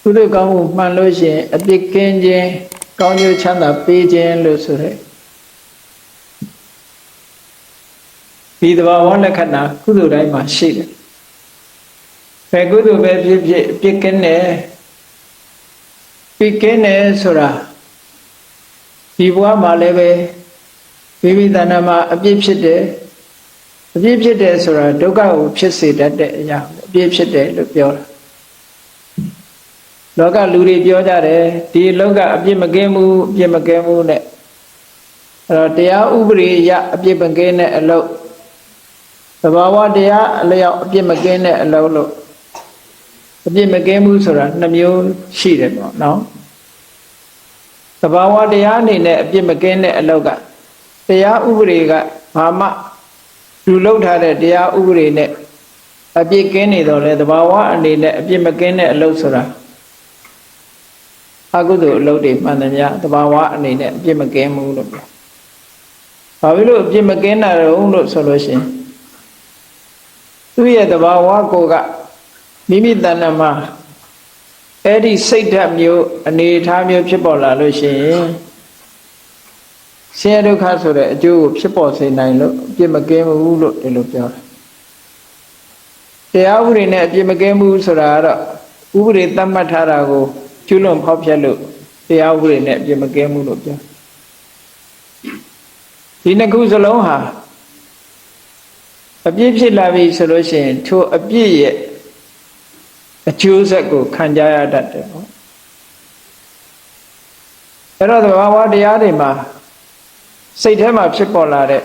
ကုသိုလ်ကောင်းမှုမှန်လို့ရှိရင်အပြစ်ကင်းခြင်းကောင်းကျိုးချမ်းသာပေးခြင်းလို့ဆိုရဲဒီသဘာဝလက္ခဏာကုသိုလ်တိုင်းမှာရှိတယ်ဘယ်ကုသိုလ်ပဲဖြစ်ဖြစ်အပြစ်ကင်းတယ်ပြစ်ကင်းတယ်ဆိုတာဒီဘဝမှာလည်းပဲမိမိတဏ္ဍာမှာအပြစ်ဖြစ်တယ်အပြစ်ဖြစ်တယ်ဆိုတာဒုက္ခကိုဖြစ်စေတတ်တဲ့အရာအပြစ်ဖြစ်တယ်လို့ပြောတာလောကလူတွေပြောကြတယ်ဒီလောကအပြစ်မကင်းဘူးအပြစ်မကင်းဘူးနဲ့အဲ့တော့တရားဥပဒေအရအပြစ်မကင်းတဲ့အလုပ်သဘာဝတရားအလျောက်အပြစ်မကင်းတဲ့အလုပ်လို့အပြစ်မကင်းဘူးဆိုတာနှမျိုးရှိတယ်ပေါ့နော်သဘာဝတရားအနေနဲ့အပြစ်မကင်းတဲ့အလုပ်ကတရားဥပဒေကဘာမှလူလုပ်ထားတဲ့တရားဥပဒေနဲ့အပြစ်ကင်းနေတော့လေသဘာဝအနေနဲ့အပြစ်မကင်းတဲ့အလုပ်ဆိုတာအကုသိုလ်အလုပ်တွေမှန်တယ်များသဘာဝအနေနဲ့အပြစ်မကင်းဘူးလို့ပြောဘာဖြစ်လို့အပြစ်မကင်းတာတော့လို့ဆိုလို့ရှိရင်သူ့ရဲ့သဘာဝကိုကမိမိတဏ္ဍာမှာအဲ့ဒီစိတ်ဓာတ်မျိုးအနေအထားမျိုးဖြစ်ပေါ်လာလို့ရှိရင်ဆင်းရဲဒုက္ခဆိုတဲ့အကျိုးကိုဖြစ်ပေါ်စေနိုင်လို့အပြစ်မကင်းဘူးလို့ဒီလိုပြောတာတရားဥပဒေနဲ့အပြစ်မကင်းဘူးဆိုတာကတော့ဥပဒေသတ်မှတ်ထားတာကိုကျွလွန်ဖောက်ဖျက်လို့တရားဥပဒေနဲ့အပြစ်မကင်းဘူးလို့ပြောဒီနှစ်ခုစလုံးဟာအပြစ်ဖြစ်လာပြီဆိုလို့ရှိရင်ထိုအပြစ်ရဲ့အကျိုးဆက်ကိုခံကြရတတ်တယ်ပေါ့အဲ့တော့သဘာဝတရားတွေမှာစိတ်ထဲမှာဖြစ်ပေါ်လာတဲ့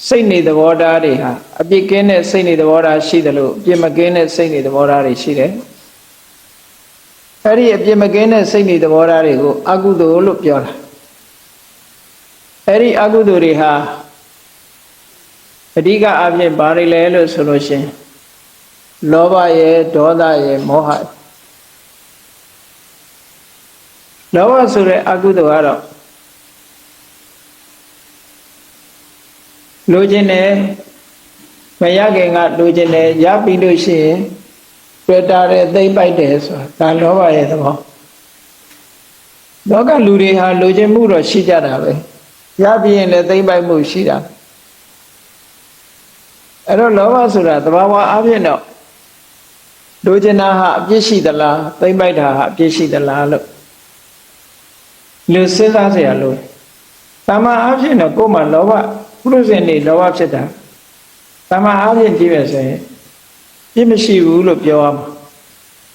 စိတ်နေသဘောထားတွေဟာအပြစ်ကင်းတဲ့စိတ်နေသဘောထားရှိတယ်လို့အပြစ်မကင်းတဲ့စိတ်နေသဘောထားတွေရှိတယ်အဲ့ဒီအပြစ်မကင်းတဲ့စိတ်နေသဘောထားတွေကိုအကုသိုလ်လို့ပြောတာအဲ့ဒီအကုသိုလ်တွေဟာအဓိကအဖြစ်ဘာတွေလဲလို့ဆိုလို့ရှိရင်လောဘရဲ့ဒေါသရဲ့မောဟလောဘဆိုတဲ့အကုသိုလ်ကတော့လိုချင်တယ်မရခင်ကလိုချင်တယ်ရပြီလို့ရှိရင်တွေ့တာတဲ့သိမ့်ပိုက်တယ်ဆိုတာဒါလောဘရဲ့သဘောလောကလူတွေဟာလိုချင်မှုတော့ရှိကြတာပဲရပြီရင်လည်းသိမ့်ပိုက်မှုရှိတာအဲ့တော့လောဘဆိုတာသဘာဝအပြင်တော့လိုချင်တာဟာအပြစ်ရှိသလားသိမ့်ပိုက်တာဟာအပြစ်ရှိသလားလို့လူစဉ်းစားเสียလို့တမန်အပြင်တော့ကိုယ်မှာလောဘပုရုဇဉ်တွေလောဘဖြစ်တာတမန်အပြင်ကြည့်ရဆိုရင်ပြစ်မရှိဘူးလို့ပြောရမှာ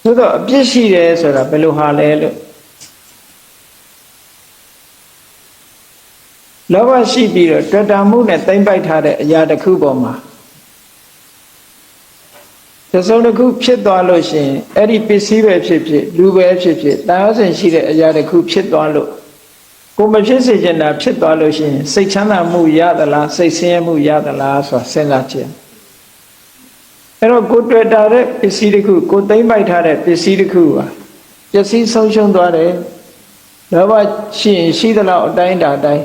သို့တော့အပြစ်ရှိတယ်ဆိုတာဘယ်လိုဟာလဲလို့လောဘရှိပြီးတော့တွေ့တာမှုနဲ့သိမ့်ပိုက်ထားတဲ့အရာတစ်ခုပေါ်မှာတစ်စုံတစ်ခုဖြစ်သွားလို့ရှိရင်အဲ့ဒီပစ္စည်းပဲဖြစ်ဖြစ်လူပဲဖြစ်ဖြစ်တာယာစဉ်ရှိတဲ့အရာတစ်ခုဖြစ်သွားလို့ကိုမဖြစ်စေချင်တာဖြစ်သွားလို့ရှိရင်စိတ်ချမ်းသာမှုရသလားစိတ်ဆင်းရဲမှုရသလားဆိုတာစဉ်းစားကြည့်အဲ့တော့ကိုတွေ့တာတဲ့ပစ္စည်းတစ်ခုကိုသိမ့်ပိုက်ထားတဲ့ပစ္စည်းတစ်ခုဟာပျက်စီးဆုံးရှုံးသွားတယ်လောဘရှိရင်ရှိသလောက်အတိုင်းတာတိုင်း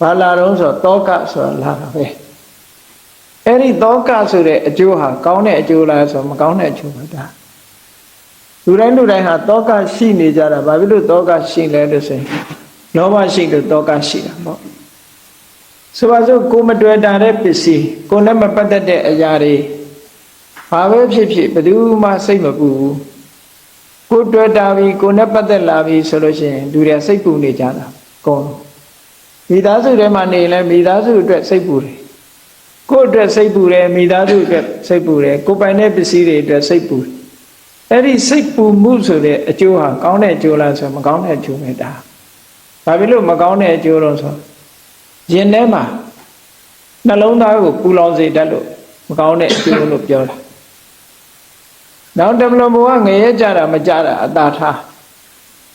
ဘာလာတော့ဆိုတောကဆိုတာလာတာပဲအဲ့ဒီတောကဆိုတဲ့အကျိုးဟာကောင်းတဲ့အကျိုးလားဆိုမကောင်းတဲ့အကျိုးပဲဒါလူတိုင်းဟာတောကရှိနေကြတာဘာဖြစ်လို့တောကရှိလဲလို့ဆိုရင်လောဘရှိလို့တောကရှိတာပေါ့ဆိုပါစို့ကိုမတွေ့တာတဲ့ပစ္စည်းကိုနဲ့မပတ်သက်တဲ့အရာတွေဘာပဲဖြစ်ဖြစ်ဘယ်သူမှစိတ်မပူဘူးကိုတွေ့တာပြီကိုနဲ့ပတ်သက်လာပြီဆိုလို့ရှိရင်လူတွေစိတ်ပူနေကြတာကောမိသားစုထဲမှာနေလဲမိသားစုအတွက်စိတ်ပူတယ်ကိုယ့်အတွက်စိတ်ပူတယ်မိသားစုအတွက်စိတ်ပူတယ်ကိုပိုင်တဲ့ပစ္စည်းတွေအတွက်စိတ်ပူတယ်အဲ့ဒီစိတ်ပူမှုဆိုတဲ့အကျိုးဟာကောင်းတဲ့အကျိုးလားဆိုမကောင်းတဲ့အကျိုးပဲဒါဘာဖြစ်လို့မကောင်းတဲ့အကျိုးတော့ဆိုရင်ထဲမှာနှလုံးသားကိုပူလောင်စေတတ်လို့မကောင်းတဲ့အကျိုးလို့ပြောတာနောက်တမလို့ဘဝငရဲကြတာမကြတာအတာထား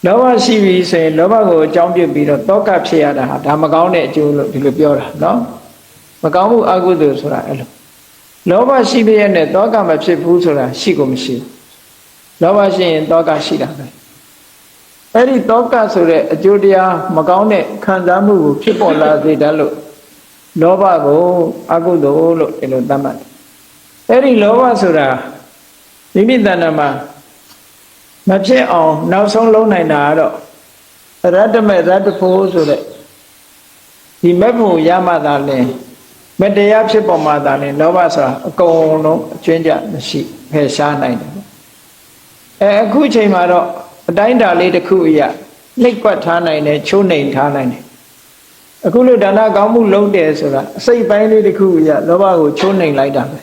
လောဘရှိပြီဆိုရင်လောဘကိုအကြောင်းပြုပြီးတော့တောကဖြစ်ရတာဟာဒါမကောင်းတဲ့အကျိုးလို့ဒီလိုပြောတာနော်မကောင်းမှုအကုသိုလ်ဆိုတာအဲ့လိုလောဘရှိပြည့်နဲ့တောကမဖြစ်ဘူးဆိုတာရှိကိုမရှိဘူးလောဘရှိရင်တောကရှိတာပဲအဲ့ဒီတောကဆိုတဲ့အကျိုးတရားမကောင်းတဲ့ခံစားမှုကိုဖြစ်ပေါ်လာစေတတ်လို့လောဘကိုအကုသိုလ်လို့ဒီလိုသတ်မှတ်တယ်အဲ့ဒီလောဘဆိုတာမိမိတဏ္ဍာမှာ မဖြစ်အောင်နောက်ဆုံးလုံးနိုင်တာကတော့ရတ္တမေရတ္တဖို့ဆိုတဲ့ဒီမဲ့ဖို့ရမှသာလဲမတရားဖြစ်ပေါ်မှာသာလဲလောဘဆိုတာအကုန်လုံးအကျွင်းကြမရှိဖယ်ရှားနိုင်တယ်အခုချိန်မှာတော့အတိုင်းတာလေးတစ်ခုအရာနှိပ်ကွက်ထားနိုင်တယ်ချိုးနှိမ်ထားနိုင်တယ်အခုလိုဒါနကောင်းမှုလုပ်တယ်ဆိုတာအစိတ်ပိုင်းလေးတစ်ခုအရာလောဘကိုချိုးနှိမ်လိုက်တာပဲ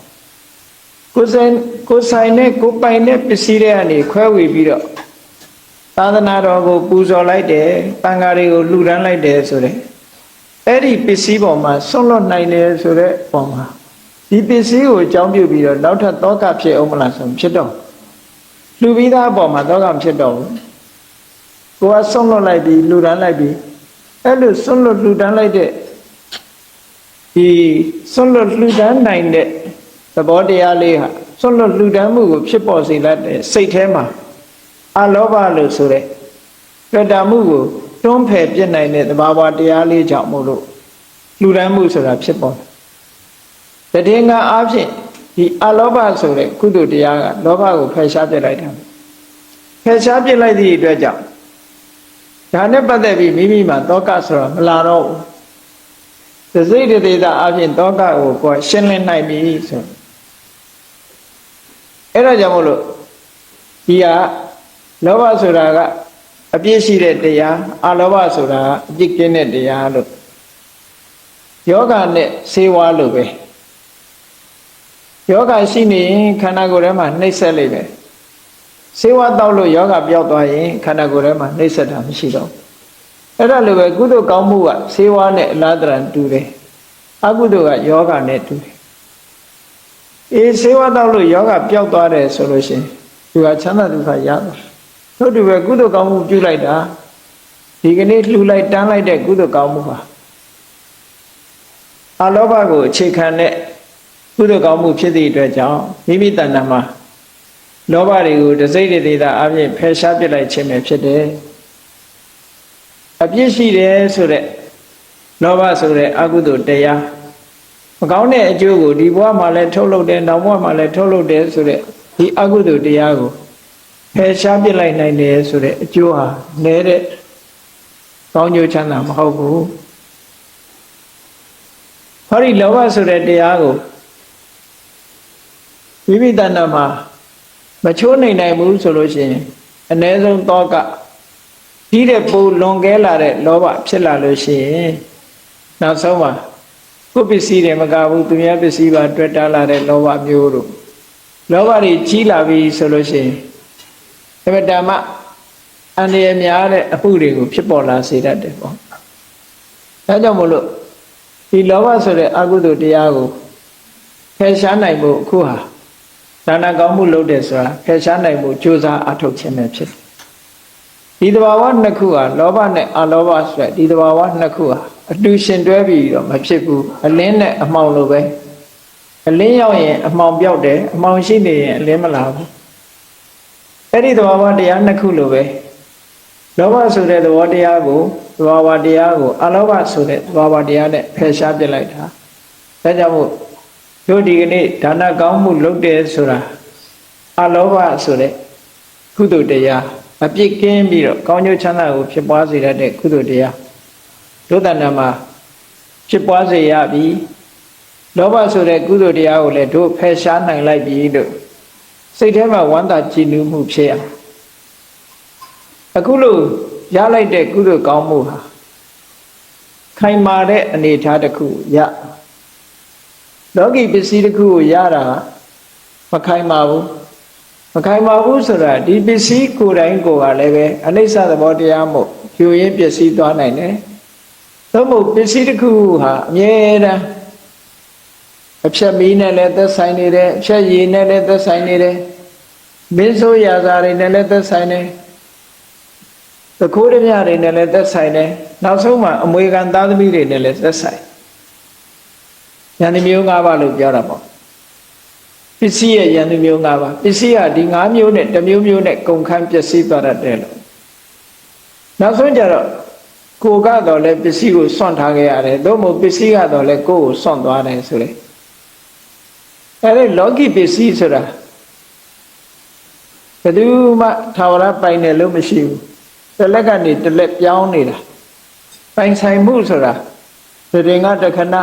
ကိုယ်ဆိုင်နဲ့ကိုယ်ပိုင်တဲ့ပစ္စည်းတွေကနေခွဲဝေပြီးတော့သာသနာတော်ကိုပူဇော်လိုက်တယ်တန်ဃာတွေကိုလှူဒန်းလိုက်တယ်ဆိုတဲ့အဲ့ဒီပစ္စည်းပေါ်မှာဆွန့်လွတ်နိုင်တယ်ဆိုတဲ့ပုံမှာဒီပစ္စည်းကိုအကြောင်းပြုပြီးတော့နောက်ထပ်တောကဖြစ်အောင်မလားဆိုဖြစ်တော့လှူပြီးသားအပေါ်မှာတောကမဖြစ်တော့ဘူးကိုကဆွန့်လွတ်လိုက်ပြီးလှူဒန်းလိုက်ပြီးအဲ့လိုဆွန့်လွတ်လှူဒန်းလိုက်တဲ့ဒီဆွန့်လွတ်လှူဒန်းနိုင်တဲ့သဘောတရားလေးဟာဆွန့်လွတ်လှူဒန်းမှုကိုဖြစ်ပေါ်စေတဲ့စိတ်ထဲမှာအလောဘလို့ဆိုတဲ့ကတ္တမှုကိုတွန်းဖယ်ပြစ်နိုင်တဲ့သဘာဝတရားလေးကြောင့်မို့လို့လှူဒန်းမှုဆိုတာဖြစ်ပေါ်တယ်တည်ငါအားဖြင့်ဒီအလောဘဆိုတဲ့ကုသိုလ်တရားကလောဘကိုဖယ်ရှားပြစ်လိုက်တာဖယ်ရှားပြစ်လိုက်သည့်အတွက်ကြောင့်ဒါနဲ့ပတ်သက်ပြီးမိမိမှာတောကဆိုတာမလာတော့ဘူးစိတ်တည်တာအားဖြင့်တောကကိုကိုယ်ရှင်းလင်းနိုင်ပြီဆိုအဲ့ဒါကြောင့်မို့လို့ဒီကလောဘဆိုတာကအပြည့်ရှိတဲ့တရားအလောဘဆိုတာအပြစ်ကင်းတဲ့တရားလို့ယောဂနဲ့ဆေးဝါးလို့ပဲယောဂရှိနေရင်ခန္ဓာကိုယ်ထဲမှာနှိပ်စက်လိမ့်မယ်ဆေးဝါးတောက်လို့ယောဂပျောက်သွားရင်ခန္ဓာကိုယ်ထဲမှာနှိပ်စက်တာမရှိတော့အဲ့ဒါလိုပဲကုသိုလ်ကောင်းမှုကဆေးဝါးနဲ့အလားတရတူတယ်အကုသိုလ်ကယောဂနဲ့တူတယ်ဆေးဝါးတောက်လို့ယောဂပျောက်သွားတယ်ဆိုလို့ရှိရင်သူကချမ်းသာဒုက္ခရသွားထို့တူပဲကုသိုလ်ကောင်းမှုပြုလိုက်တာဒီကနေ့လှူလိုက်တန်းလိုက်တဲ့ကုသိုလ်ကောင်းမှုပါအလောဘကိုအခြေခံတဲ့ကုသိုလ်ကောင်းမှုဖြစ်သည့်အတွက်ကြောင့်မိမိတဏ္ဍာမှာလောဘတွေကိုတစိမ့်တည်တာအပြင်ဖယ်ရှားပြစ်လိုက်ခြင်းပဲဖြစ်တယ်အပြစ်ရှိတယ်ဆိုတဲ့လောဘဆိုတဲ့အကုသိုလ်တရားမကောင်းတဲ့အကျိုးကိုဒီဘဝမှာလည်းထုတ်လုပ်တယ်နောက်ဘဝမှာလည်းထုတ်လုပ်တယ်ဆိုတဲ့ဒီအကုသိုလ်တရားကိုဖယ်ရှားပြစ်လိုက်နိုင်တယ်ဆိုတဲ့အကျိုးဟာနည်းတဲ့ကောင်းကျိုးချမ်းသာမဟုတ်ဘူးဟောဒီလောဘဆိုတဲ့တရားကိုမိမိတဏ္ဍာမှာမချိုးနိုင်ဘူးဆိုလို့ရှိရင်အ ਨੇ ဆုံးတောကကြီးတဲ့ပူလွန်ကဲလာတဲ့လောဘဖြစ်လာလို့ရှိရင်နောက်ဆုံးမှာကိုယ်ပစ္စည်းတွေမကဘူးသူများပစ္စည်းပါတွေ့တာလာတဲ့လောဘမျိုးတို့လောဘတွေကြီးလာပြီဆိုလို့ရှိရင်အမတမအန္တရာယ်များတဲ့အမှုတွေကိုဖြစ်ပေါ်လာစေတတ်တယ်ပေါ့ဒါကြောင့်မို့လို့ဒီလောဘဆိုတဲ့အကုသိုလ်တရားကိုဖယ်ရှားနိုင်ဖို့အခုဟာဒါနကောင်းမှုလုပ်တယ်ဆိုတာဖယ်ရှားနိုင်ဖို့ကြိုးစားအထောက်ခြင်းပဲဖြစ်တယ်ဒီသဘာဝနှစ်ခုဟာလောဘနဲ့အလောဘဆိုတဲ့ဒီသဘာဝနှစ်ခုဟာအတူရှင်တွဲပြီးတော့မဖြစ်ဘူးအလင်းနဲ့အမှောင်လိုပဲအလင်းရောက်ရင်အမှောင်ပြောက်တယ်အမှောင်ရှိနေရင်အလင်းမလာဘူးအဲ့ဒီသဘာဝတရားနှစ်ခုလိုပဲလောဘဆိုတဲ့သဘောတရားကိုသဘာဝတရားကိုအလောဘဆိုတဲ့သဘာဝတရားနဲ့ဖယ်ရှားပြစ်လိုက်တာဒါကြောင့်မို့တို့ဒီကနေ့ဒါနကောင်းမှုလုပ်တယ်ဆိုတာအလောဘဆိုတဲ့ကုသိုလ်တရားအပြစ်ကင်းပြီးတော့ကောင်းကျိုးချမ်းသာကိုဖြစ်ပွားစေတဲ့ကုသိုလ်တရားတို့တဏ္ဍာမှာဖြစ်ပွားစေရပြီလောဘဆိုတဲ့ကုသိုလ်တရားကိုလည်းတို့ဖယ်ရှားနိုင်လိုက်ပြီလို့စိတ်ထဲမှာဝမ်းသာကြည်နူးမှုဖြစ်ရအခုလို့ရလိုက်တဲ့ကုသိုလ်ကောင်းမှုဟာခိုင်မာတဲ့အနေအထားတစ်ခုရလောကီပစ္စည်းတစ်ခုကိုရတာမခိုင်မာဘူးမခိုင်မာဘူးဆိုတာဒီပစ္စည်းကိုယ်တိုင်ကိုယ်ကလည်းပဲအနိစ္စသဘောတရားမို့ယူရင်းပစ္စည်းသွားနိုင်တယ်သို့မဟုတ်ပစ္စည်းတစ်ခုဟာအမြဲတမ်းအဖြတ်မီးနဲ့လည်းသက်ဆိုင်နေတယ်အဖြတ်ရည်နဲ့လည်းသက်ဆိုင်နေတယ်မင်းဆိုးရာဇာတွေနဲ့လည်းသက်ဆိုင်တယ်သခိုးဓမြတွေနဲ့လည်းသက်ဆိုင်တယ်နောက်ဆုံးမှာအမွေခံသားသမီးတွေနဲ့လည်းသက်ဆိုင်ယန္တိမျိုး၅ပါးလို့ပြောတာပေါ့ပစ္စည်းရဲ့ယန္တိမျိုး၅ပါးပစ္စည်းကဒီ၅မျိုးနဲ့တစ်မျိုးမျိုးနဲ့ကုန်ခန်းပျက်စီးသွားတတ်တယ်လို့နောက်ဆုံးကြတော့ကိုကတော့လည်းပစ္စည်းကိုစွန့်ထားခဲ့ရတယ်သို့မဟုတ်ပစ္စည်းကတော့လည်းကိုယ်ကိုစွန့်သွားတယ်ဆိုလေအဲ့ဒီလောကီပစ္စည်းဆိုတာ ဘယ်သူမှထာဝရပိုင်တယ်လို့မရှိဘူးတစ်လက်ကနေတစ်လက်ပြောင်းနေတာပိုင်ဆိုင်မှုဆိုတာဒီငါတခဏ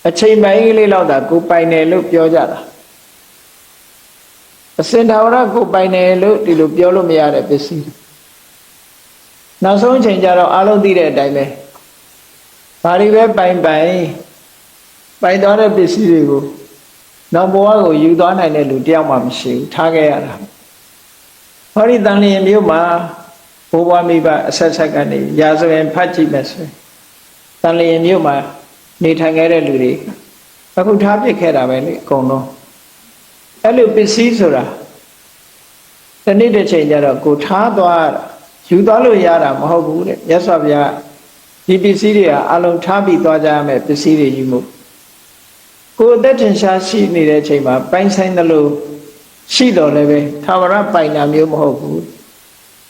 အချိန်ပိုင်းလေးလောက်သာကိုပိုင်တယ်လို့ပြောကြတာအစင်ထာဝရကိုပိုင်တယ်လို့ဒီလိုပြောလို့မရတဲ့ပစ္စည်းနောက်ဆုံးအချိန်ကျတော့အားလုံးသိတဲ့အတိုင်းပဲဘာတွေပဲပိုင်သွားတဲ့ပစ္စည်းတွေကိုနောက်ဘဝကိုယူသွားနိုင်တဲ့လူတယောက်မှမရှိဘူးထားခဲ့ရတာဟောဒီတန်လျင်မြို့မှာဘိုးဘွားမိဘအဆက်ဆက်ကနေရာဇဝင်ဖတ်ကြည့်မယ်ဆိုရင်တန်လျင်မြို့မှာနေထိုင်ခဲ့တဲ့လူတွေအခုထားပစ်ခဲ့တာပဲလေအကုန်လုံးအဲ့လိုပစ္စည်းဆိုတာဒီနေ့တစ်ချိန်ကျတော့ကိုထားသွားယူသွားလို့ရတာမဟုတ်ဘူးတဲ့မြတ်စွာဘုရားဒီပစ္စည်းတွေကအလုံးထားပြီးသွားကြရမယ်ပစ္စည်းတွေယူမှုကိုယ်အသက်ထင်ရှားရှိနေတဲ့အချိန်မှာပိုင်ဆိုင်တယ်လို့ရှိတော်လည်းပဲထာဝရပိုင်တာမျိုးမဟုတ်ဘူး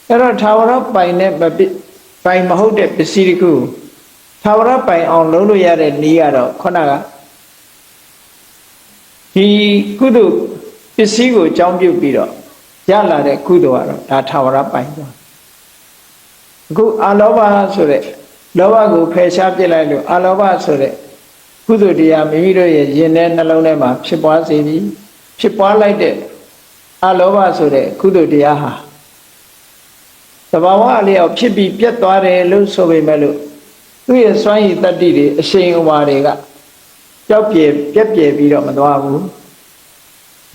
အဲ့တော့ထာဝရပိုင်တဲ့ပိုင်မဟုတ်တဲ့ပစ္စည်းတွေကိုထာဝရပိုင်အောင်လုပ်လို့ရတဲ့နည်းကတော့ခုနကဒီကုသိုလ်ပစ္စည်းကိုအကြောင်းပြုပြီးတော့ရလာတဲ့ကုသိုလ်ကတော့ဒါထာဝရပိုင်ပါအခုအာလောဘဆိုတဲ့လောဘကိုဖယ်ရှားပြစ်လိုက်လို့အာလောဘဆိုတဲ့ကုသိုလ်တရားမိမိတို့ရဲ့ရင်ထဲနှလုံးထဲမှာဖြစ်ပွားစေပြီးဖြစ်ပွားလိုက်တဲ့အာလောဘဆိုတဲ့ကုသိုလ်တရားဟာသဘာဝအလျောက်ဖြစ်ပြီးပြတ်သွားတယ်လို့ဆိုပေမဲ့လို့သူ့ရဲ့စွမ်းရည်တတ္တိတွေအရှိန်အဝါတွေကပျောက်ပြဲပြက်ပြဲပြီးတော့မသွားဘူး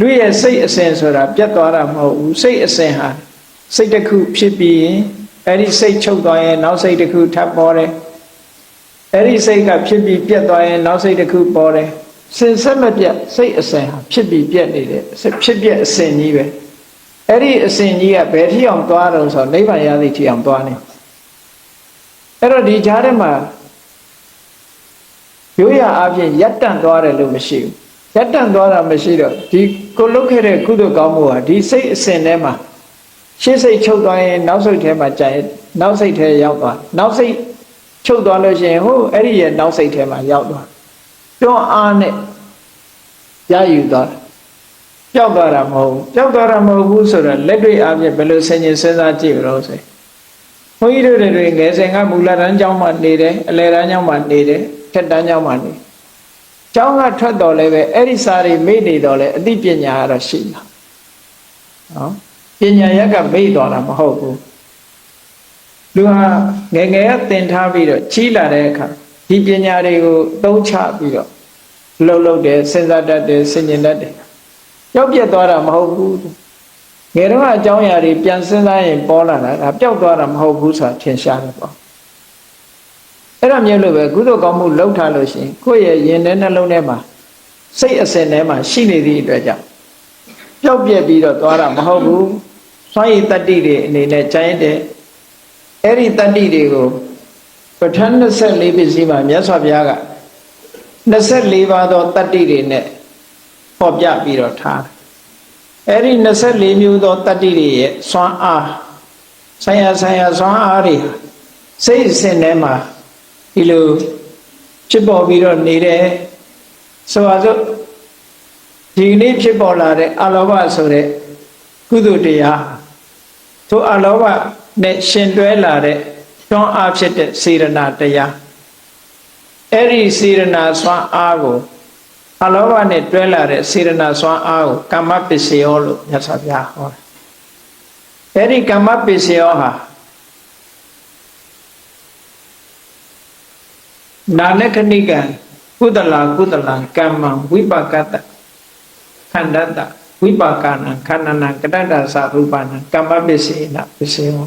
လူရဲ့စိတ်အစဉ်ဆိုတာပြတ်သွားတာမဟုတ်ဘူးစိတ်အစဉ်ဟာစိတ်တစ်ခုဖြစ်ပြီးရင်အဲ့ဒီစိတ်ချုပ်သွားရင်နောက်စိတ်တစ်ခုထပ်ပေါ်တယ်အဲ့ဒီစိတ်ကဖြစ်ပြီးပြတ်သွားရင်နောက်စိတ်တစ်ခုပေါ်တယ်စင်ဆက်မပြတ်စိတ်အစဉ်ဟာဖြစ်ပြီးပြတ်နေတယ်ဖြစ်ပြတ်အစဉ်ကြီးပဲအဲ့ဒီအစဉ်ကြီးကဘယ်ထိအောင်သွားတော့ဆိုနိဗ္ဗာန်ရသည့်ထိအောင်သွားနေအဲ့တော့ဒီကြားထဲမှာရိုးရာအပြင်ရပ်တန့်သွားတယ်လို့မရှိဘူးရပ်တန့်သွားတာမရှိတော့ဒီကိုလုတ်ခဲ့တဲ့ကုသိုလ်ကောင်းမှုဟာဒီစိတ်အစဉ်ထဲမှာရှေ့စိတ်ချုပ်သွားရင်နောက်စိတ်ထဲမှာကြာရင်နောက်စိတ်ထဲရောက်သွားနောက်စိတ်ချုပ်သွားလို့ရှိရင်ဟိုအဲ့ဒီရဲ့နောက်စိတ်ထဲမှာရောက်သွားတွန်းအားနဲ့ရယူသွားပျောက်သွားတာမဟုတ်ဘူးပျောက်သွားတာမဟုတ်ဘူးဆိုတော့လက်တွေ့အပြင်ဘယ်လိုဆင်ခြင်စဉ်းစားကြည့်လို့ဆိုဘုန်းကြီးတို့တွေငယ်စဉ်ကမူလတန်းကျောင်းမှာနေတယ်အလယ်တန်းကျောင်းမှာနေတယ်ထက်တန်းကျောင်းမှာနေကျောင်းကထွက်တော်လည်းပဲအဲ့ဒီစာတွေမေ့နေတော့လဲအသိပညာကတော့ရှိတာနော်ပညာရက်ကမေ့တော်တာမဟုတ်ဘူးလူဟာငယ်ငယ်ကသင်ထားပြီးတော့ကြီးလာတဲ့အခါဒီပညာတွေကိုသုံးချပြီးတော့လှုပ်တယ်စဉ်းစားတတ်တယ်ဆင်ခြင်တတ်တယ်ပျောက်ပြက်သွားတာမဟုတ်ဘူးငယ်တော့အကြောင်းအရာတွေပြန်စဉ်းစားရင်ပေါ်လာတာဒါပျောက်သွားတာမဟုတ်ဘူးဆိုတာထင်ရှားတယ်ပေါ့အဲ့ဒါမျိုးလို့ပဲကုသိုလ်ကောင်းမှုလုပ်ထားလို့ရှိရင်ကိုယ့်ရဲ့ရင်ထဲနှလုံးထဲမှာစိတ်အစဉ်ထဲမှာရှိနေသည့်အတွက်ကြောင့်ပျောက်ပြက်ပြီးတော့သွားတာမဟုတ်ဘူးစွမ်းရည်တတ္တိတွေအနေနဲ့ကျင့်တဲ့အဲ့ဒီတတ္တိတွေကိုပဋ္ဌာန်း24ပစ္စည်းမှာမြတ်စွာဘုရားက24ပါးသောတတ္တိတွေနဲ့ဟောပြပြီးတော့ထားအဲ့ဒီ24မျိုးသောတတ္တိတွေရဲ့စွမ်းအားဆိုင်ရာစွမ်းအားတွေစိတ်အစဉ်ထဲမှာဒီလိုဖြစ်ပေါ်ပြီးတော့နေတယ်ဆိုပါစို့ဒီနေ့ဖြစ်ပေါ်လာတဲ့အလောဘဆိုတဲ့ကုသိုလ်တရားသူအလောဘနဲ့ရှင်တွဲလာတဲ့တွန်းအားဖြစ်တဲ့စေရနာတရားအဲ့ဒီစေရနာစွမ်းအားကိုအလောဘနဲ့တွဲလာတဲ့စေရနာစွမ်းအားကိုကမ္မပစ္စယောလို့မြတ်စွာဘုရားဟောတယ်အဲ့ဒီကမ္မပစ္စယောဟာနာနခဏိကံကုသလကမ္မဝိပါကတခန္ဓတဝိပါကနံခန္ဓနံကတ္တသရူပနံကမ္မပစ္စေနပစ္စယော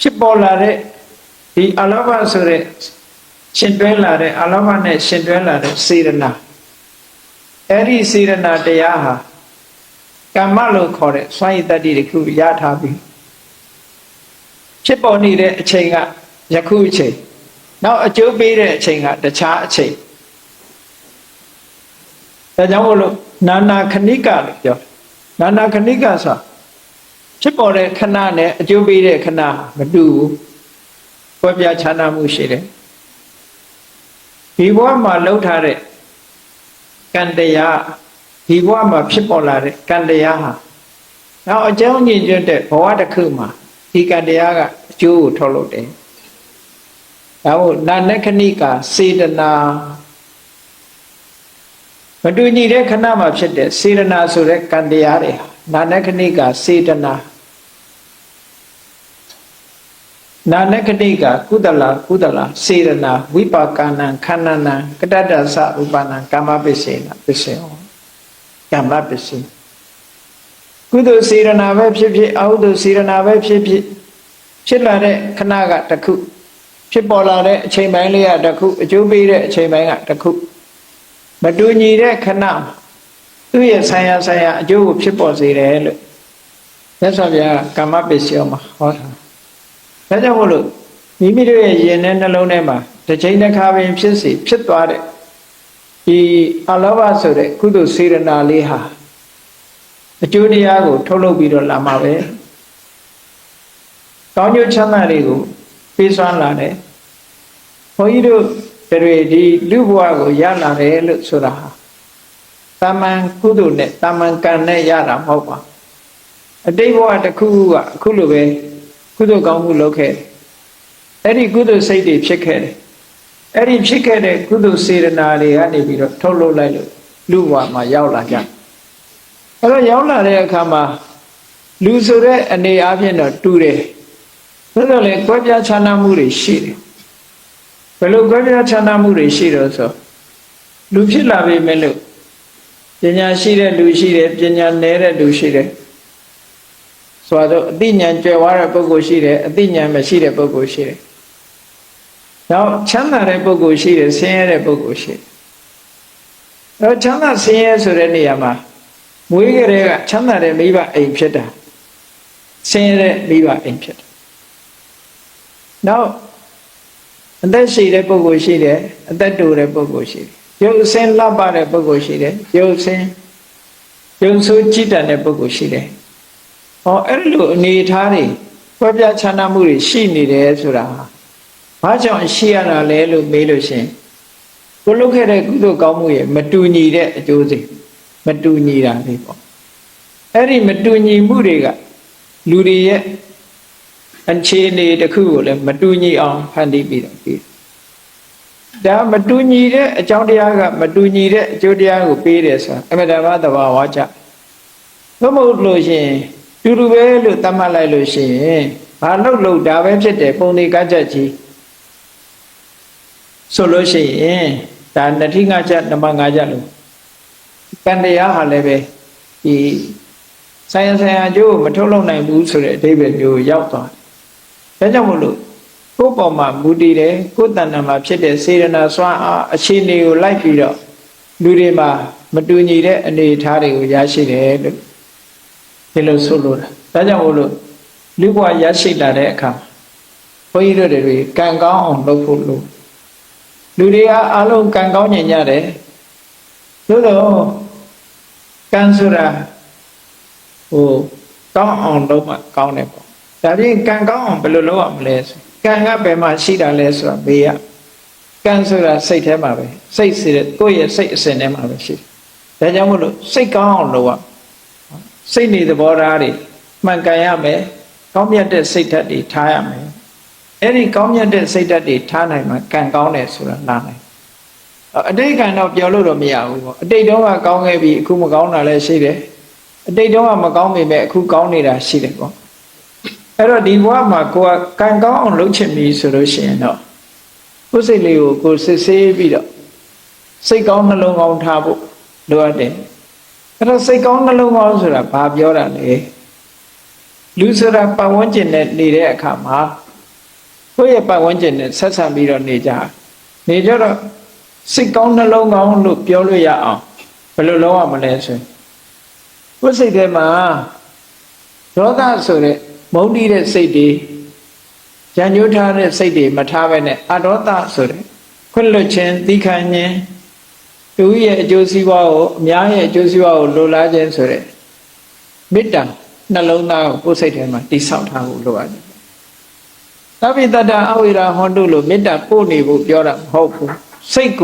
ဖြစ်ပေါ်လာတဲ့ဒီအလောဘဆိုတဲ့ရှင်တွဲလာတဲ့အလောဘနဲ့ရှင်တွဲလာတဲ့စေရနာအဲ့ဒီစေရနာတရားဟာကမ္မလို့ခေါ်တဲ့စွမ်းရည်တတ္တိတစ်ခုရထားပြီးဖြစ်ပေါ်နေတဲ့အချိန်ကယခုအချိန်နောက်အကျိုးပေးတဲ့အချိန်ကတခြားအချိန်ဒါကြောင့်မို့လို့နာနာခဏိကလို့ပြောနာနာခဏိကဆိုဖြစ်ပေါ်တဲ့ခဏနဲ့အကျိုးပေးတဲ့ခဏမတူဘူးပွဲပြခြားနာမှုရှိတယ်ဒီဘဝမှာလှုပ်ထားတဲ့ကံတရားဒီဘဝမှာဖြစ်ပေါ်လာတဲ့ကံတရားဟာ နောက်အကြောင်းညင်ကျွတ်တဲ့ဘဝတစ်ခုမှာဒီကတရားကအကျိုးကိုထုတ်လုပ်တယ်ဒါမို့နာနခဏိကစေတနာမတူညီတဲ့ခဏမှာဖြစ်တဲ့စေတနာဆိုတဲ့ကံတရားတွေနာနခဏိကစေတနာနာနခဏိကကုသလစေတနာဝိပါကနံခန္ဓာနံကတ္တတ္တသဥပနံကာမပစ္စေနပစ္စေဟောကာမပစ္စေကုသိုလ်စေတနာပဲဖြစ်ဖြစ်အကုသိုလ်စေတနာပဲဖြစ်ဖြစ်ဖြစ်လာတဲ့ခဏကတစ်ခုဖြစ်ပေါ်လာတဲ့အချိန်ပိုင်းလေးကတစ်ခုအကျိုးပေးတဲ့အချိန်ပိုင်းကတစ်ခုမတူညီတဲ့ခဏသူ့ရဲ့ဆိုင်ရာအကျိုးကိုဖြစ်ပေါ်စေတယ်လို့မြတ်စွာဘုရားကာမပစ္စယောမှာဟောတာဒါကြောင့်မို့လို့မိမိတို့ရဲ့ရင်ထဲနှလုံးထဲမှာတစ်ချိန်တစ်ခါပင်ဖြစ်စီဖြစ်သွားတဲ့ဒီအလောဘဆိုတဲ့ကုသိုလ်စေတနာလေးဟာအကျိုးတရားကိုထုတ်လုပ်ပြီးတော့လာမှာပဲကောင်းကျိုးချမ်းသာတွေကိုပေးစွမ်းလာတယ်ဘုန်းကြီးတို့တွေဒီလူဘဝကိုရလာတယ်လို့ဆိုတာဟာတာမန်ကုသိုလ်နဲ့တာမန်ကံနဲ့ရတာမဟုတ်ပါအတိတ်ဘဝတစ်ခုကအခုလိုပဲကုသိုလ်ကောင်းမှုလုပ်ခဲ့အဲ့ဒီကုသိုလ်စိတ်တွေဖြစ်ခဲ့တယ်အဲ့ဒီဖြစ်ခဲ့တဲ့ကုသိုလ်စေတနာတွေကနေပြီးတော့ထုတ်လုပ်လိုက်လို့လူဘဝမှာရောက်လာကြအဲ့တော့ရောက်လာတဲ့အခါမှာလူဆိုတဲ့အနေအချင်းတော့တူတယ်ဆိုတော့လေကွဲပြားခြားနားမှုတွေရှိတယ်ဘယ်လိုကွဲပြားခြားနားမှုတွေရှိတော့ဆိုလူဖြစ်လာပြီမဲ့လို့ပညာရှိတဲ့လူရှိတယ်ပညာနည်းတဲ့လူရှိတယ်ဆိုတော့အသိဉာဏ်ကျွယ်ဝတဲ့ပုဂ္ဂိုလ်ရှိတယ်အသိဉာဏ်မရှိတဲ့ပုဂ္ဂိုလ်ရှိတယ်နောက်ချမ်းသာတဲ့ပုဂ္ဂိုလ်ရှိတယ်ဆင်းရဲတဲ့ပုဂ္ဂိုလ်ရှိတယ်အဲချမ်းသာဆင်းရဲဆိုတဲ့နေရာမှာမွေးကြတဲ့ကချမ်းသာတဲ့မိဘအိမ်ဖြစ်တာဆင်းရဲတဲ့မိဘအိမ်ဖြစ်တယ်နောက်အသက်ရှိတဲ့ပုဂ္ဂိုလ်ရှိတယ်အသက်တိုတဲ့ပုဂ္ဂိုလ်ရှိတယ်ရုပ်ဆင်းလှပတဲ့ပုဂ္ဂိုလ်ရှိတယ်ရုပ်ဆင်းရုပ်ဆိုးကြည်တတ်တဲ့ပုဂ္ဂိုလ်ရှိတယ်ဟောအဲ့လိုအနေထားတွေကွဲပြားခြားနားမှုတွေရှိနေတယ်ဆိုတာဘာကြောင့်ရှိရတာလဲလို့မေးလို့ရှင်ကိုလုပ်ခဲ့တဲ့ကုသိုလ်ကောင်းမှုရဲ့မတူညီတဲ့အကျိုးစီမတူညီတာလေးပေါ့အဲ့ဒီမတူညီမှုတွေကလူတွေရဲ့အခြေအနေတစ်ခုကိုလည်းမတူညီအောင်ဖန်တီးပြီးတော့ပြီးဒါမတူညီတဲ့အကြောင်းတရားကမတူညီတဲ့အကျိုးတရားကိုပေးတယ်ဆိုတာအမှန်တမ်းသဘာဝကြမဟုတ်လို့ရှိရင်တူတူပဲလို့သတ်မှတ်လိုက်လို့ရှိရင်ဘာလို့ဒါပဲဖြစ်တယ်ပုံလေးကကြက်ကြီးဆိုလို့ရှိရင်ဒါနတိငါချက်နမငါချက်လို့ကံတရားဟာလည်းပဲဒီဆိုင်ရာအကျိုးကိုမထုတ်လုပ်နိုင်ဘူးဆိုတဲ့အဓိပ္ပာယ်မျိုးရောက်သွားတယ်ဒါကြောင့်မို့လို့ကိုယ်ပေါ်မှာမူတည်တယ်ကိုယ်တဏ္ဍာမှာဖြစ်တဲ့စေရနာစွမ်းအားအခြေအနေကိုလိုက်ပြီးတော့လူတွေမှာမတူညီတဲ့အနေအထားတွေကိုရရှိတယ်လို့ဒီလိုဆိုလို့ဒါကြောင့်မို့လို့လူဘဝရရှိလာတဲ့အခါဘုန်းကြီးတို့တွေကံကောင်းအောင်လုပ်ဖို့လို့လူတွေကအားလုံးကံကောင်းညင်ကြတယ်သို့တော့ကံဆိုတာကောင်းအောင်လုပ်မှကောင်းတယ်ပေါ့ဒါပြင်ကံကောင်းအောင်ဘယ်လိုလုပ်ရမလဲဆိုကံကဘယ်မှာရှိတာလဲဆိုတာမေးရကံဆိုတာစိတ်ထဲမှာပဲစိတ်စီတဲ့ကိုယ့်ရဲ့စိတ်အစဉ်ထဲမှာပဲရှိတယ်ဒါကြောင့်မို့လို့စိတ်ကောင်းအောင်လုပ်ရစိတ်နေသဘောထားတွေမှန်ကန်ရမယ်ကောင်းမြတ်တဲ့စိတ်ဓာတ်တွေထားရမယ်အဲ့ဒီကောင်းမြတ်တဲ့စိတ်ဓာတ်တွေထားနိုင်မှကံကောင်းတယ်ဆိုတာနားနိုင်အတိတ်ကံတော့ပြောလို့တော့မရဘူးပေါ့အတိတ်တုန်းကကောင်းခဲ့ပြီအခုမကောင်းတာလည်းရှိတယ်အတိတ်တုန်းကမကောင်းပေမဲ့အခုကောင်းနေတာရှိတယ်ပေါ့အဲ့တော့ဒီဘဝမှာကိုယ်ကံကောင်းအောင်လုပ်ချင်ပြီဆိုလို့ရှိရင်တော့ကိုယ်စိတ်လေးကိုကိုယ်စစ်ဆေးပြီးတော့စိတ်ကောင်းနှလုံးကောင်းထားဖို့လိုအပ်တယ်အဲ့တော့စိတ်ကောင်းနှလုံးကောင်းဆိုတာဘာပြောတာလဲလူဆိုတာပတ်ဝန်းကျင်နဲ့နေတဲ့အခါမှာကိုယ့်ရဲ့ပတ်ဝန်းကျင်နဲ့ဆက်ဆံပြီးတော့နေကြတော့စိတ်ကောင်းနှလုံးကောင်းလို့ပြောလို့ရအောင်ဘယ်လိုလုပ်ရမလဲဆိုရင်ကိုယ်စိတ်ထဲမှာဒေါသဆိုတဲ့မုန်းတီးတဲ့စိတ်တွေကြံ့ညှိုးထားတဲ့စိတ်တွေမထားဘဲနဲ့အဒေါသဆိုတဲ့ခွင့်လွှတ်ခြင်းသီးခံခြင်းသူရဲ့အကျိုးစီးပွားကိုအများရဲ့အကျိုးစီးပွားကိုလိုလားခြင်းဆိုတဲ့မေတ္တာနှလုံးသားကိုကိုယ်စိတ်ထဲမှာတည်ဆောက်ထားဖို့လိုအပ်တယ်သဗ္ဗတတ္တအဝိရာဟောတုလို့မေတ္တာပို့နေဖို့ပြောတာမဟုတ်ဘူးစိတ်က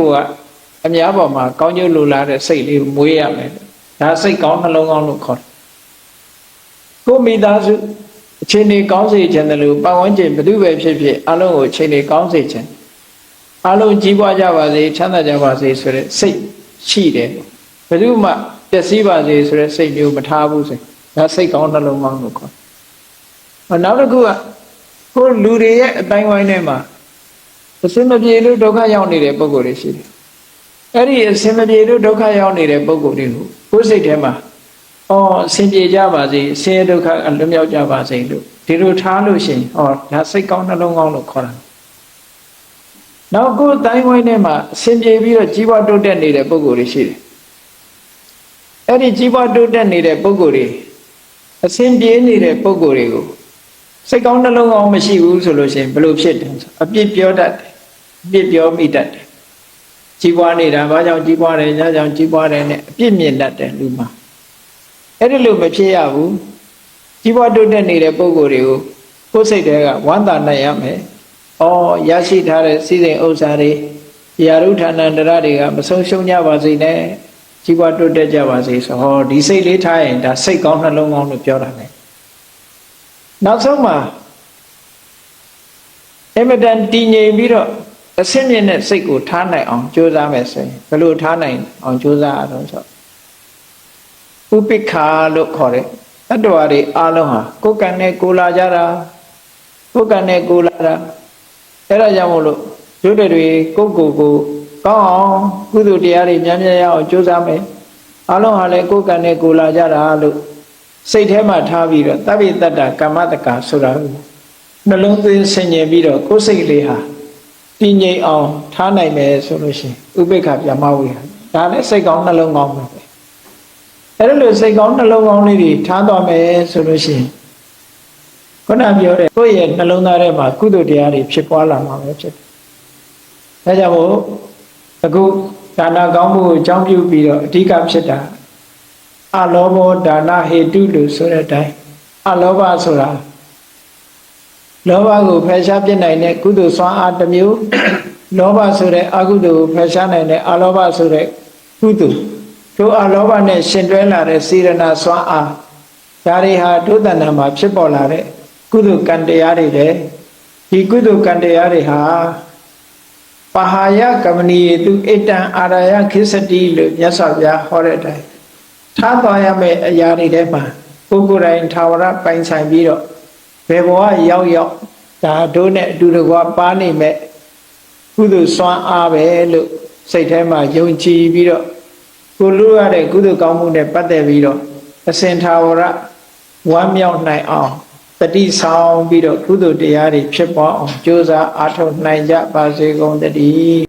အများပေါ်မှာကောင်းကျိုးလိုလားတဲ့စိတ်လေးကိုမွေးရမယ်ဒါစိတ်ကောင်းနှလုံးကောင်းလို့ခေါ်တယ် ကိုမိသားစုအချိန်တွေကောင်းစေခြင်းတယ်လို့ပတ်ဝန်းကျင်ဘယ်သူပဲဖြစ်ဖြစ်အလုံးကိုအချိန်တွေကောင်းစေခြင်းအလုံးကြီးပွားကြပါစေချမ်းသာကြပါစေဆိုတဲ့စိတ်ရှိတယ်ဘယ်သူမှပျက်စီးပါစေဆိုတဲ့စိတ်မျိုးမထားဘူးဆိုဒါစိတ်ကောင်းနှလုံးကောင်းလို့ခေါ်နောက်တစ်ခုကကိုလူတွေရဲ့အတိုင်းဝိုင်းထဲမှာအစင်မပြေလို့ဒုက္ခရောက်နေတဲ့ပုံကိုယ်တွေရှိတယ်အဲ့ဒီအစင်မပြေလို့ဒုက္ခရောက်နေတဲ့ပုံကိုယ်တွေကိုကိုယ်စိတ်ထဲမှာအစင်ပြေကြပါစေဆင်းရဲဒုက္ခလွတ်မြောက်ကြပါစေလို့ဒီလိုထားလို့ရှိရင်ဒါစိတ်ကောင်းနှလုံးကောင်းလို့ခေါ်တာနောက်ကိုယ်တိုင်းဝိုင်းထဲမှာအစင်ပြေပြီးတော့ကြီးပွားတိုးတက်နေတဲ့ပုံကိုယ်တွေရှိတယ်အဲ့ဒီကြီးပွားတိုးတက်နေတဲ့ပုံကိုယ်တွေအစင်ပြေနေတဲ့ပုံကိုယ်တွေကိုစိတ်ကောင်းနှလုံးကောင်းမရှိဘူးဆိုလို့ရှိရင်ဘယ်လိုဖြစ်တယ်ဆိုအပြစ်ပြောတတ်တယ်အပြစ်ပြောမိတတ်တယ်ကြီးပွားနေတာဘာကြောင့်ကြီးပွားတယ်ညာကြောင့်ကြီးပွားတယ်နဲ့အပြစ်မြင်တတ်တယ်လူမှာအဲ့ဒီလိုမဖြစ်ရဘူးကြီးပွားတိုးတက်နေတဲ့ပုံကိုယ်တွေကိုကိုယ်စိတ်ထဲကဝမ်းသာနိုင်ရမယ်ရရှိထားတဲ့စီစဉ်ဥစ္စာတွေရာရုဌာဏန္တရတွေကမဆုံးရှုံးကြပါစေနဲ့ကြီးပွားတိုးတက်ကြပါစေဆိုဒီစိတ်လေးထားရင်ဒါစိတ်ကောင်းနှလုံးကောင်းလို့ပြောတာလေနောက်ဆုံးမှာအမတန်တည်ငြိမ်ပြီးတော့အစင်းမြင့်တဲ့စိတ်ကိုထားနိုင်အောင်ကြိုးစားမယ်ဆိုရင်ဘယ်လိုထားနိုင်အောင်ကြိုးစားရအောင်ဆိုဥပိ္ပခာလို့ခေါ်တဲ့တတ္တဝါတွေအားလုံးဟာကိုယ်ကံနဲ့ကိုယ်လာကြတာကိုယ်ကံနဲ့ကိုယ်လာတာအဲ့ဒါကြောင့်မို့လို့ရုပ်တွေကိုယ်ကိုယ်ကိုကောင်းအောင်ကုသိုလ်တရားတွေများများရအောင်ကြိုးစားမယ်အားလုံးဟာလည်းကိုယ်ကံနဲ့ကိုယ်လာကြတာလို့စိတ်ထဲမှာထားပြီးတော့တပ္ပိတ္တကမ္မတက္ကဆိုတာနှလုံးသွင်းဆင်ញင်ပြီးတော့ကိုယ်စိတ်လေးဟာတည်ငြိမ်အောင်ထားနိုင်မယ်ဆိုလို့ရှိရင်ဥပိ္ပခဗျမဝိဟာဒါလည်းစိတ်ကောင်းနှလုံးကောင်းပဲအဲ့ဒါလို့စိတ်ကောင်းနှလုံးကောင်းလေးတွေထားသွားမယ်ဆိုလို့ရှိရင်ခုနပြောတဲ့ကိုယ့်ရဲ့နှလုံးသားထဲမှာကုသိုလ်တရားတွေဖြစ်ပွားလာမှာပဲဖြစ်တယ်ဒါကြောင့်မို့အခုဒါနကောင်းမှုကိုအကြောင်းပြုပြီးတော့အဓိကဖြစ်တာအလောဘောဒါနဟေတုလို့ဆိုတဲ့အတိုင်းအလောဘဆိုတာလောဘကိုဖယ်ရှားပြစ်နိုင်တဲ့ကုသိုလ်စွမ်းအားတစ်မျိုးလောဘဆိုတဲ့အကုသိုလ်ကိုဖယ်ရှားနိုင်တဲ့အလောဘဆိုတဲ့ကုသိုလ်တို့အလောဘနဲ့ရှင်တွဲလာတဲ့စေရနာစွမ်းအားဒါတွေဟာဒုသဏ္ဍာန်မှာဖြစ်ပေါ်လာတဲ့ကုသိုလ်ကံတရားတွေလေဒီကုသိုလ်ကံတရားတွေဟာပဟာယကမဏီတုဣတံအာရယခိစတိလို့မြတ်စွာဘုရားဟောတဲ့အတိုင်းထားသွားရမယ့်အရာတွေထဲမှာကိုယ်ကိုယ်တိုင်ထာဝရပိုင်ဆိုင်ပြီးတော့ဘယ်ဘဝရောက်ဒါတို့နဲ့အတူတကွပါနေမဲ့ကုသိုလ်စွမ်းအားပဲလို့စိတ်ထဲမှာယုံကြည်ပြီးတော့ကိုလူရတဲ့ကုသိုလ်ကောင်းမှုနဲ့ပတ်သက်ပြီးတော့အစဉ်ထာဝရဝမ်းမြောက်နိုင်အောင်တတိဆောင်ပြီးတော့ကုသိုလ်တရားတွေဖြစ်ပေါ်အောင်ကြိုးစားအားထုတ်နိုင်ကြပါစေကုန်သတည်း